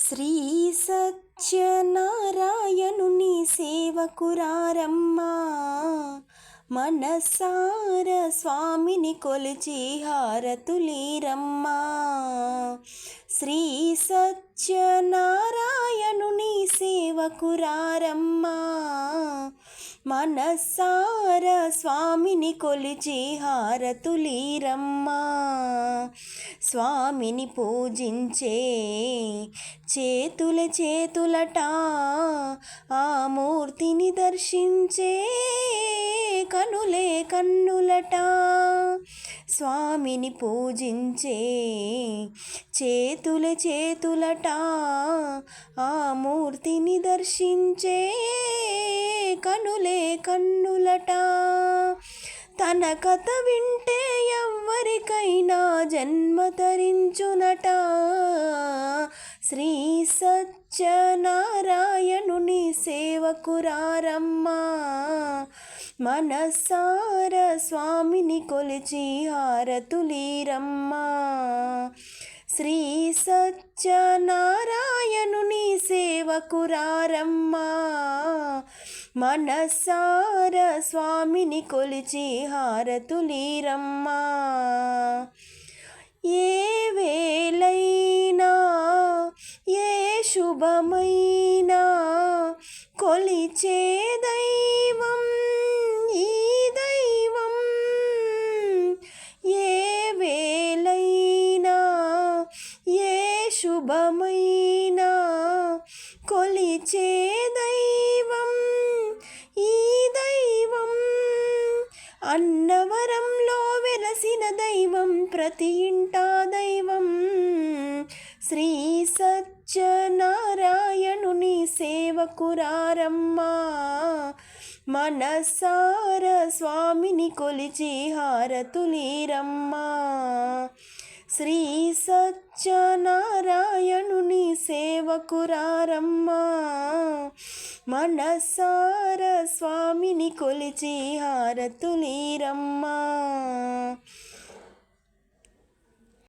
శ్రీ సత్యనారాయణుని సేవకురారమ్మా, మనసార స్వామిని కొలిచి హారతులీరమ్మా. శ్రీ సత్యనారాయణుని సేవకురారమ్మా, మనసార స్వామిని కొలిచి హారతులీరమ్మా. స్వామిని పూజించే చేతులట, ఆ మూర్తిని దర్శించే కనులే కన్నులట. స్వామిని పూజించే చేతులట, ఆ మూర్తిని దర్శించే కనులే కన్నులట. తన కథ వింటే ఎవ్వరికైనా జన్మ తరించునట. శ్రీ సత్యనారాయణుని సేవకురారమ్మా, మనసార స్వామిని కొలిచి హారతులీరమ్మా. శ్రీ సత్యనారాయణుని సేవకురారమ్మా, మనసార స్వామిని కొలిచి హారతులీరమ్మా. ఏ వేళైనా ఏ శుభమైనా కొలిచే దైవం ఈ దైవం. ఏ వేళైనా ఏ శుభమైనా కొలిచే దైవం ఈ దైవం. అన్నవరంలో వెలసిన దైవం, ప్రతి ఇంటా దైవం. శ్రీ సత్యనారాయణుని సేవకురారమ్మా, మనసార స్వామిని కొలిచి హారతులీరమ్మా. శ్రీ సత్యనారాయణుని సేవకురారమ్మా, మనసార స్వామిని కొలిచి హారతులీరమ్మా.